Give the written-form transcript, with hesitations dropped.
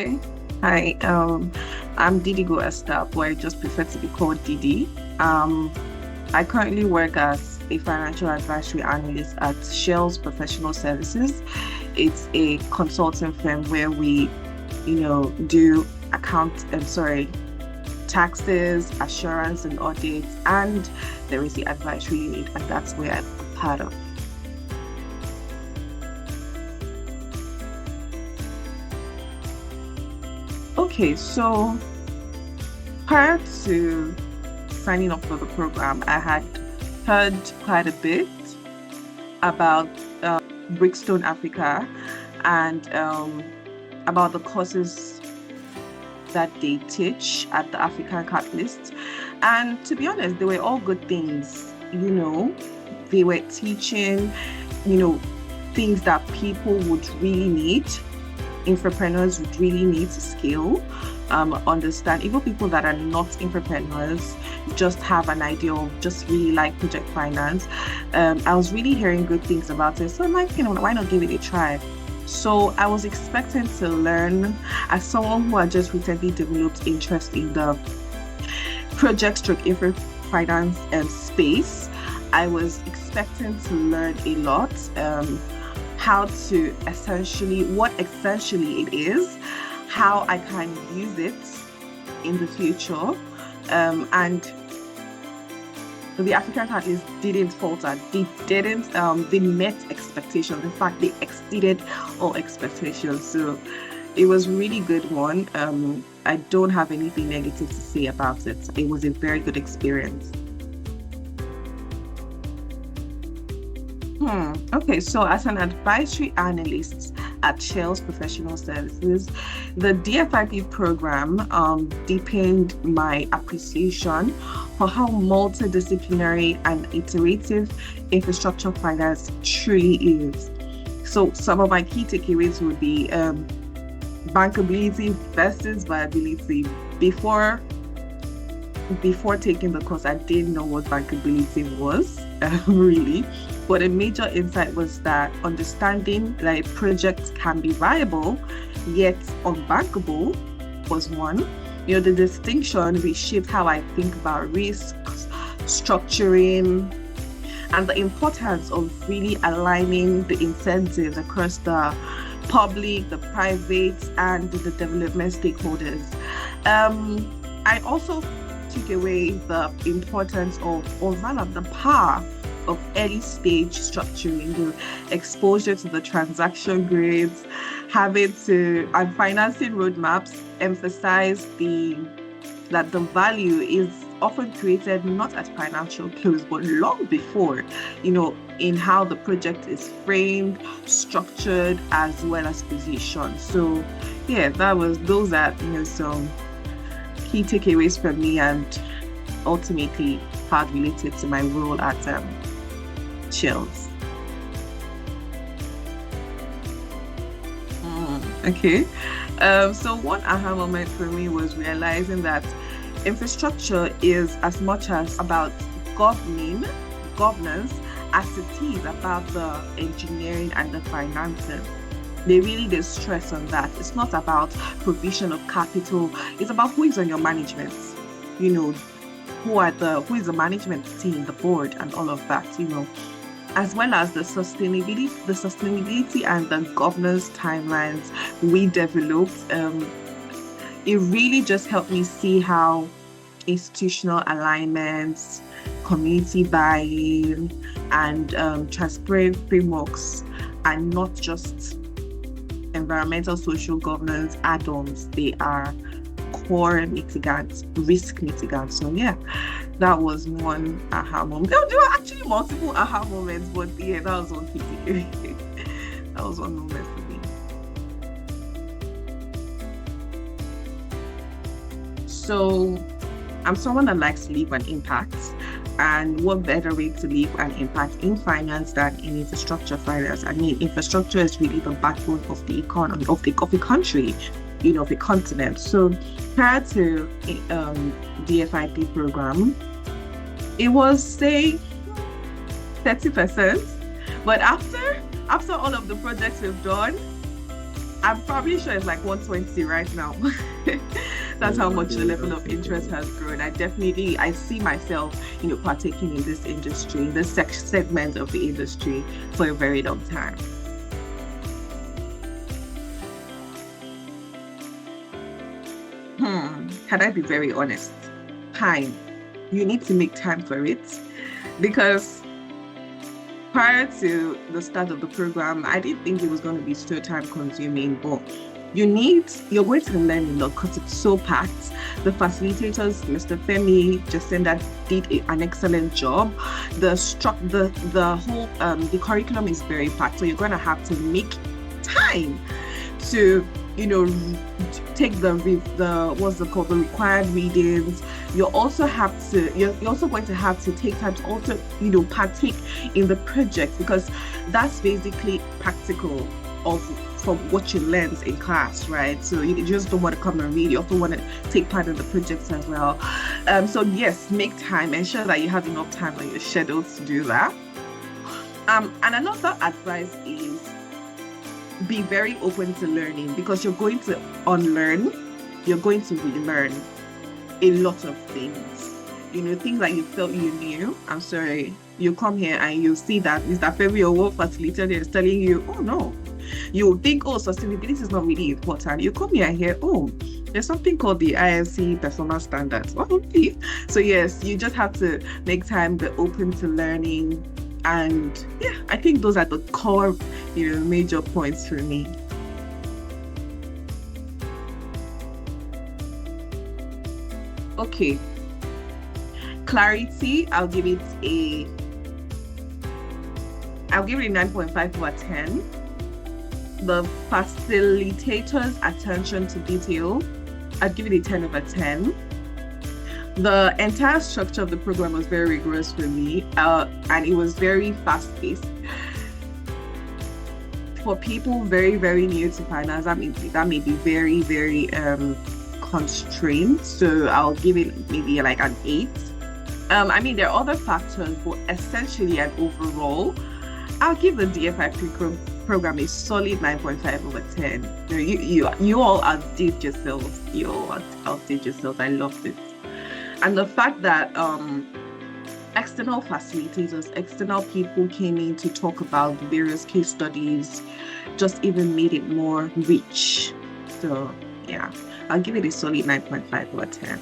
Okay. Hi, I'm Didigu Esther, but I just prefer to be called Didi. Um, I currently work as a financial advisory analyst at Shell's Professional Services. It's a consulting firm where we, do taxes, assurance and audits, and there is the advisory unit, and that's where I'm part of. Okay, so prior to signing up for the program, I had heard quite a bit about Brickstone Africa and about the courses that they teach at the African Catalyst. And to be honest, they were all good things. They were teaching, you know, things that people would really need, entrepreneurs would really need to scale, understand. Even people that are not entrepreneurs just have an idea of just really like project finance. I was really hearing good things about it. So I'm like, why not give it a try? So I was expecting to learn, as someone who had just recently developed interest in the project stroke infra finance space. I was expecting to learn a lot, what essentially it is, how I can use it in the future, and the African Catalyst didn't falter. They met expectations. In fact, they exceeded all expectations. So it was really good one. I don't have anything negative to say about it. It was a very good experience. Okay, so as an advisory analyst at Shell's Professional Services, the DFIP program deepened my appreciation for how multidisciplinary and iterative infrastructure finance truly is. So some of my key takeaways would be bankability versus viability. Before taking the course, I didn't know what bankability was, really. But a major insight was that understanding that projects can be viable yet unbankable was one. The distinction reshaped how I think about risks, structuring, and the importance of really aligning the incentives across the public, the private, and the development stakeholders. I also took away the importance or rather the power of early stage structuring, the exposure to the transaction grids, and financing roadmaps emphasize that the value is often created not at financial close, but long before, in how the project is framed, structured, as well as positioned. So yeah, those are some key takeaways from me, and ultimately part related to my role at Chills. Okay. So one aha moment for me was realizing that infrastructure is as much as about governance as it is about the engineering and the financing. They really did stress on that. It's not about provision of capital. It's about who is on your management. Who is the management team, the board, and all of that. As well as the sustainability and the governance timelines we developed. It really just helped me see how institutional alignments, community buy-in, and transparent frameworks are not just environmental social governance add-ons. They are core mitigants, risk mitigants. So yeah, that was one aha moment. There were actually multiple aha moments, but yeah, that was one key takeaway. That was one moment for me. So I'm someone that likes to leave an impact, and what better way to leave an impact in finance than in infrastructure finance? I mean, infrastructure is really the backbone of the economy of the country, of the continent. So prior to the FIP program, it was say 30%, but after all of the projects we've done, I'm probably sure it's like 120 right now. That's how much the level of interest has grown. I see myself, partaking in this industry, this segment of the industry for a very long time. Can I be very honest? Time. You need to make time for it because prior to the start of the program, I didn't think it was going to be so time consuming, but you're going to learn a lot because it's so packed. The facilitators, Mr. Femi, Jacinda did an excellent job. The whole the curriculum is very packed, so you're going to have to make time to take the required readings. You're also going to have to take time to also partake in the project, because that's basically practical from what you learned in class, right? So you just don't want to come and read, you also want to take part in the projects as well. So yes, make time, ensure that you have enough time on your schedules to do that. And another advice is be very open to learning, because you're going to unlearn, you're going to relearn a lot of things. Things that you felt you knew. I'm sorry, you come here and you see that Mr. Femi, or what facilitator is telling you, oh no, you think, oh, sustainability is not really important. You come here and hear, oh, there's something called the INC performance standards. Oh, okay. So yes, you just have to make time, be open to learning. And yeah, I think those are the core, major points for me. Okay. Clarity, I'll give it a 9.5 over 10. The facilitator's attention to detail, I'd give it a 10 over 10. The entire structure of the program was very rigorous for me, and it was very fast-paced. For people very, very new to finance, that may be very, very constrained. So I'll give it maybe like an 8. There are other factors, but essentially and overall, I'll give the DFI program a solid 9.5 over 10. You all outdid yourselves. I loved it. And the fact that external facilitators, external people came in to talk about the various case studies, just even made it more rich. So yeah, I'll give it a solid 9.5 over 10.